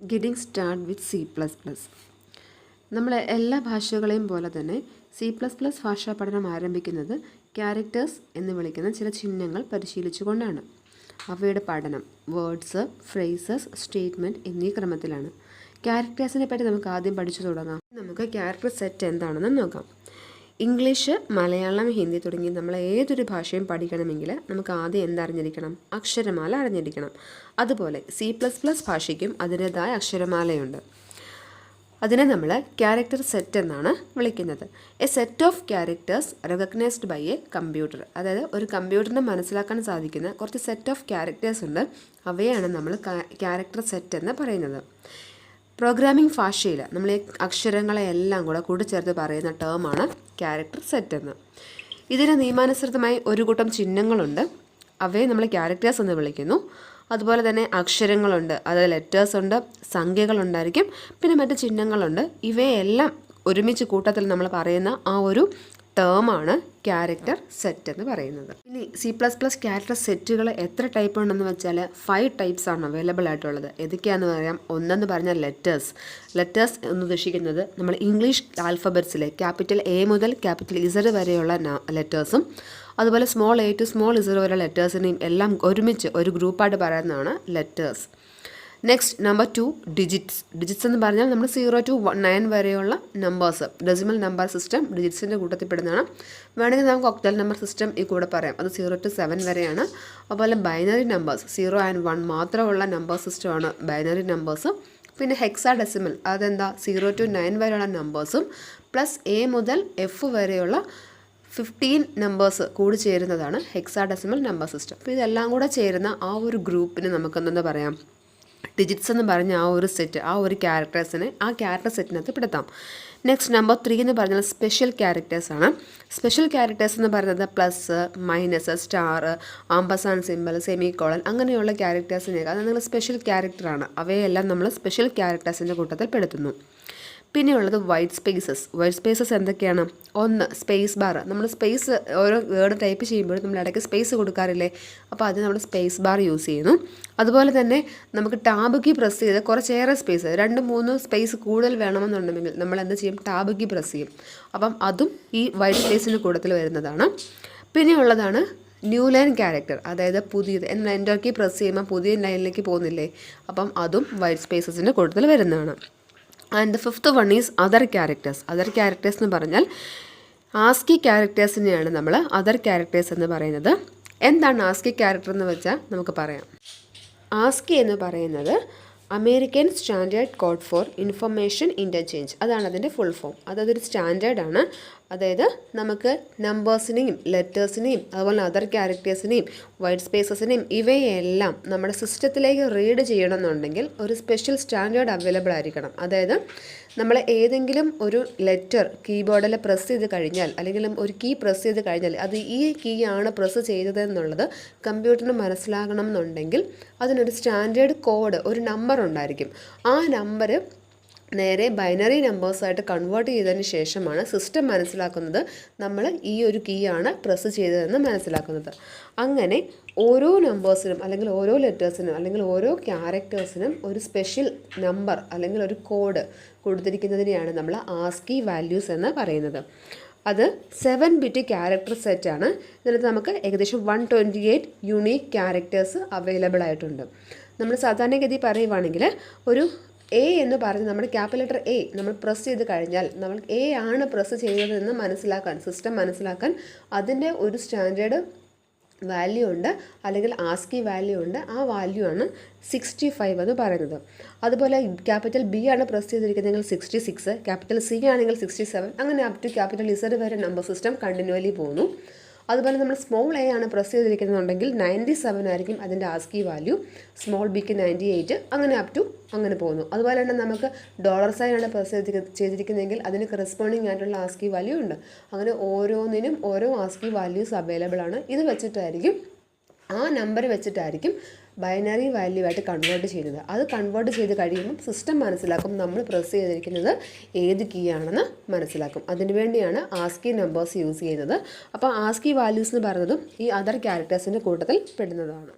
Getting start with C++. നമ്മളെ എല്ലാ ഭാഷകളെയും പോലെ തന്നെ C++ ഭാഷാ പഠനം ആരംഭിക്കുന്നത് ക്യാരക്ടേഴ്സ് എന്ന് വിളിക്കുന്ന ചില ചിഹ്നങ്ങൾ പരിശീലിച്ചുകൊണ്ടാണ്. അവയുടെ പഠനം വേർഡ്സ്, ഫ്രേസസ്, സ്റ്റേറ്റ്മെൻറ്റ് എന്നീ ക്രമത്തിലാണ്. ക്യാരക്ടേഴ്സിനെ പറ്റി നമുക്ക് ആദ്യം പഠിച്ചു തുടങ്ങാം. നമുക്ക് ക്യാരക്ടർ സെറ്റ് എന്താണെന്ന് നോക്കാം. ഇംഗ്ലീഷ്, മലയാളം, ഹിന്ദി തുടങ്ങി നമ്മൾ ഏതൊരു ഭാഷയും പഠിക്കണമെങ്കിൽ നമുക്ക് ആദ്യം എന്തറിഞ്ഞിരിക്കണം? അക്ഷരമാല അറിഞ്ഞിരിക്കണം. അതുപോലെ C++ ഭാഷയ്ക്കും അതിൻ്റെതായ അക്ഷരമാലയുണ്ട്. അതിനെ നമ്മൾ ക്യാരക്ടർ സെറ്റ് എന്നാണ് വിളിക്കുന്നത്. A set of characters recognized by a computer. അതായത് ഒരു കമ്പ്യൂട്ടറിന് മനസ്സിലാക്കാൻ സാധിക്കുന്ന കുറച്ച് സെറ്റ് ഓഫ് ക്യാരക്ടേഴ്സ് ഉണ്ട്. അവയാണ് നമ്മൾ ക്യാരക്ടർ സെറ്റ് എന്ന് പറയുന്നത്. പ്രോഗ്രാമിംഗ് ഭാഷയിൽ നമ്മൾ ഈ അക്ഷരങ്ങളെ എല്ലാം കൂടെ കൂട്ടിച്ചേർത്ത് പറയുന്ന ടേമാണ് ക്യാരക്ടർ സെറ്റ് എന്ന്. ഇതിന് നിയമാനുസൃതമായി ഒരു കൂട്ടം ചിഹ്നങ്ങളുണ്ട്. അവയെ നമ്മൾ ക്യാരക്ടേഴ്സ് എന്ന് വിളിക്കുന്നു. അതുപോലെ തന്നെ അക്ഷരങ്ങളുണ്ട്, അതായത് ലെറ്റേഴ്സ് ഉണ്ട്, സംഖ്യകളുണ്ടായിരിക്കും, പിന്നെ മറ്റ് ചിഹ്നങ്ങളുണ്ട്. ഇവയെല്ലാം ഒരുമിച്ച് കൂട്ടത്തിൽ നമ്മൾ പറയുന്ന ആ ഒരു ടേമാണ് ക്യാരക്ടർ സെറ്റ് എന്ന് പറയുന്നത്. ഇനി C++ ക്യാരക്ടർ സെറ്റുകൾ എത്ര ടൈപ്പ് ഉണ്ടെന്ന് വെച്ചാൽ 5 ടൈപ്സ് ആണ് അവൈലബിൾ ആയിട്ടുള്ളത്. ഏതൊക്കെയാണെന്ന് പറയാം. ഒന്നെന്ന് പറഞ്ഞാൽ ലെറ്റേഴ്സ് എന്ന് ഉദ്ദേശിക്കുന്നത് നമ്മൾ ഇംഗ്ലീഷ് ആൽഫബറ്റ്സിലെ ക്യാപിറ്റൽ A മുതൽ ക്യാപിറ്റൽ Z വരെയുള്ള ലെറ്റേഴ്സും അതുപോലെ small a to small z വരെ ലെറ്റേഴ്സിനെയും എല്ലാം ഒരുമിച്ച് ഒരു ഗ്രൂപ്പായിട്ട് പറയുന്നതാണ് ലെറ്റേഴ്സ്. നെക്സ്റ്റ് നമ്പർ 2 ഡിജിറ്റ്സ് എന്ന് പറഞ്ഞാൽ നമ്മൾ 0 to 9 വരെയുള്ള നമ്പേഴ്സ്, ഡെസിമൽ നമ്പർ സിസ്റ്റം ഡിജിറ്റ്സിൻ്റെ കൂട്ടത്തിൽപ്പെടുന്നതാണ്. വേണമെങ്കിൽ നമുക്ക് ഒക്ടൽ നമ്പർ സിസ്റ്റം ഈ കൂടെ പറയാം. അത് 0 to 7 വരെയാണ്. അതുപോലെ ബൈനറി നമ്പേഴ്സ് 0 and 1 മാത്രമുള്ള നമ്പർ സിസ്റ്റമാണ് ബൈനറി നമ്പേഴ്സ്. പിന്നെ ഹെക്സാഡെസിമൽ, അതെന്താ 0 to 9 വരെയുള്ള നമ്പേഴ്സും പ്ലസ് A മുതൽ F വരെയുള്ള 15 നമ്പേഴ്സ് കൂടി ചേരുന്നതാണ് ഹെക്സാഡെസിമൽ നമ്പർ സിസ്റ്റം. അപ്പോൾ ഇതെല്ലാം കൂടെ ചേരുന്ന ആ ഒരു ഗ്രൂപ്പിന് നമുക്കെന്തെന്ന് പറയാം? ഡിജിറ്റ്സ് എന്ന് പറഞ്ഞ ആ ഒരു സെറ്റ്, ആ ഒരു ക്യാരക്ടേഴ്സിനെ ആ ക്യാരക്ടർ സെറ്റിനകത്ത് പെടുത്താം. നെക്സ്റ്റ് നമ്പർ 3 എന്ന് പറഞ്ഞാൽ സ്പെഷ്യൽ ക്യാരക്ടേഴ്സ് ആണ്. സ്പെഷ്യൽ ക്യാരക്ടേഴ്സ് എന്ന് പറയുന്നത് plus, minus, star, ampersand symbol, semicolon അങ്ങനെയുള്ള ക്യാരക്ടേഴ്സിനെയൊക്കെ അത് നിങ്ങൾ സ്പെഷ്യൽ ക്യാരക്ടറാണ്. അവയെല്ലാം നമ്മൾ സ്പെഷ്യൽ ക്യാരക്ടേഴ്സിൻ്റെ കൂട്ടത്തിൽ പെടുത്തുന്നു. പിന്നെയുള്ളത് വൈറ്റ് സ്പേസസ് എന്തൊക്കെയാണ്? ഒന്ന് സ്പേസ് ബാർ. നമ്മൾ സ്പേസ് ഓരോ വേർഡ് ടൈപ്പ് ചെയ്യുമ്പോൾ നമ്മൾ ഇടയ്ക്ക് സ്പേസ് കൊടുക്കാറില്ലേ? അപ്പോൾ അത് നമ്മൾ സ്പേസ് ബാർ യൂസ് ചെയ്യുന്നു. അതുപോലെ തന്നെ നമുക്ക് ടാബ് കീ പ്രസ് ചെയ്ത് കുറച്ചേറെ സ്പേസ് 2-3 സ്പേസ് കൂടുതൽ വേണമെന്നുണ്ടെങ്കിൽ നമ്മൾ എന്ത് ചെയ്യും? ടാബ് കീ പ്രസ് ചെയ്യും. അപ്പം അതും ഈ വൈറ്റ് സ്പേസിൻ്റെ കൂട്ടത്തിൽ വരുന്നതാണ്. പിന്നെയുള്ളതാണ് ന്യൂ ലൈൻ ക്യാരക്ടർ, അതായത് പുതിയത്. എന്നാൽ എൻ്റർ കീ പ്രസ് ചെയ്യുമ്പോൾ പുതിയ ലൈനിലേക്ക് പോകുന്നില്ലേ? അപ്പം അതും വൈറ്റ് സ്പേസസിൻ്റെ കൂട്ടത്തിൽ വരുന്നതാണ്. And the fifth one is other characters എന്ന് പറഞ്ഞാൽ ആസ്കി ക്യാരക്ടേഴ്സിനെയാണ് നമ്മൾ അതർ ക്യാരക്ടേഴ്സ് എന്ന് പറയുന്നത്. എന്താണ് ആസ്കി ക്യാരക്ടർ എന്ന് വെച്ചാൽ നമുക്ക് പറയാം. ആസ്കി എന്ന് പറയുന്നത് American standard code for information interchange, അതാണ് അതിൻ്റെ ഫുൾ ഫോം. അതൊരു സ്റ്റാൻഡേർഡാണ്. അതായത് നമുക്ക് നമ്പേഴ്സിനെയും ലെറ്റേഴ്സിനെയും അതുപോലെ അതർ ക്യാരക്ടേഴ്സിനെയും വൈറ്റ് സ്പേസസിനെയും ഇവയെല്ലാം നമ്മുടെ സിസ്റ്റത്തിലേക്ക് റീഡ് ചെയ്യണമെന്നുണ്ടെങ്കിൽ ഒരു സ്പെഷ്യൽ സ്റ്റാൻഡേർഡ് അവൈലബിൾ ആയിരിക്കണം. അതായത് നമ്മൾ ഏതെങ്കിലും ഒരു ലെറ്റർ കീബോർഡിൽ പ്രസ് ചെയ്ത് കഴിഞ്ഞാൽ അല്ലെങ്കിൽ ഒരു കീ പ്രസ് ചെയ്ത് കഴിഞ്ഞാൽ അത് ഈ കീ ആണ് പ്രസ് ചെയ്തതെന്നുള്ളത് കമ്പ്യൂട്ടറിന് മനസ്സിലാകണം എന്നുണ്ടെങ്കിൽ അതിനൊരു സ്റ്റാൻഡേർഡ് കോഡ്, ഒരു നമ്പർ ഉണ്ടായിരിക്കും. ആ നമ്പർ നേരെ ബൈനറി നമ്പേഴ്സായിട്ട് കൺവേർട്ട് ചെയ്തതിന് ശേഷമാണ് സിസ്റ്റം മനസ്സിലാക്കുന്നത് നമ്മൾ ഈ ഒരു കീ ആണ് പ്രസ് ചെയ്തതെന്ന് മനസ്സിലാക്കുന്നത്. അങ്ങനെ ഓരോ നമ്പേഴ്സിനും അല്ലെങ്കിൽ ഓരോ ലെറ്റേഴ്സിനും അല്ലെങ്കിൽ ഓരോ ക്യാരക്ടേഴ്സിനും ഒരു സ്പെഷ്യൽ നമ്പർ അല്ലെങ്കിൽ ഒരു കോഡ് കൊടുത്തിരിക്കുന്നതിനെയാണ് നമ്മൾ ആസ്കി വാല്യൂസ് എന്ന് പറയുന്നത്. അത് 7 ബിറ്റ് ക്യാരക്ടർ സെറ്റാണ്. ഇതിനകത്ത് നമുക്ക് ഏകദേശം 128 യുണീക്ക് ക്യാരക്ടേഴ്സ് അവൈലബിൾ ആയിട്ടുണ്ട്. നമ്മൾ സാധാരണഗതി പറയുവാണെങ്കിൽ ഒരു A എന്ന് പറഞ്ഞ് നമ്മുടെ ക്യാപിറ്റൽ ലെറ്റർ A നമ്മൾ പ്രസ് ചെയ്ത് കഴിഞ്ഞാൽ നമ്മൾ A ആണ് പ്രസ് ചെയ്തതെന്ന് സിസ്റ്റം മനസ്സിലാക്കാൻ അതിൻ്റെ ഒരു സ്റ്റാൻഡേർഡ് വാല്യൂ ഉണ്ട്, അല്ലെങ്കിൽ ആസ്കി വാല്യൂ ഉണ്ട്. ആ വാല്യൂ ആണ് 65 എന്ന് പറയുന്നത്. അതുപോലെ ക്യാപിറ്റൽ B ആണ് പ്രസ് ചെയ്തിരിക്കുന്നതെങ്കിൽ 66, ക്യാപിറ്റൽ C ആണെങ്കിൽ 67, അങ്ങനെ അപ് ടു ക്യാപിറ്റൽ Z വരെ നമ്പർ സിസ്റ്റം കണ്ടിന്യൂവലി പോകുന്നു. അതുപോലെ നമ്മൾ സ്മോൾ a ആണ് പ്രസ് ചെയ്തിരിക്കുന്നുണ്ടെങ്കിൽ 97 ആയിരിക്കും അതിൻ്റെ ആസ്കി വാല്യൂ, സ്മോൾ ബിക്ക് 98, അങ്ങനെ അപ് ടു അങ്ങനെ പോകുന്നു. അതുപോലെ തന്നെ നമുക്ക് $സൈൻ ആണ് പ്രസ് ചെയ്തിരിക്കുന്നതെങ്കിൽ അതിന് കറസ്പോണ്ടിങ് ആയിട്ടുള്ള ആസ്കി വാല്യൂ ഉണ്ട്. അങ്ങനെ ഓരോന്നിനും ഓരോ ആസ്കി വാല്യൂസ് അവൈലബിൾ ആണ്. ഇത് വെച്ചിട്ടായിരിക്കും ആ നമ്പർ വെച്ചിട്ടായിരിക്കും ബൈനറി വാല്യൂ ആയിട്ട് കൺവേർട്ട് ചെയ്യുന്നത്. അത് കൺവേർട്ട് ചെയ്ത് കഴിയുമ്പോൾ സിസ്റ്റം മനസ്സിലാക്കും നമ്മൾ പ്രസ് ചെയ്തിരിക്കുന്നത് ഏത് കീ ആണെന്ന് മനസ്സിലാക്കും. അതിനുവേണ്ടിയാണ് ആസ്കി നമ്പേഴ്സ് യൂസ് ചെയ്യുന്നത്. അപ്പോൾ ആസ്കി വാല്യൂസ് എന്ന് പറയുന്നതും ഈ അതർ ക്യാരക്ടേഴ്സിൻ്റെ കൂട്ടത്തിൽ പെടുന്നതാണ്.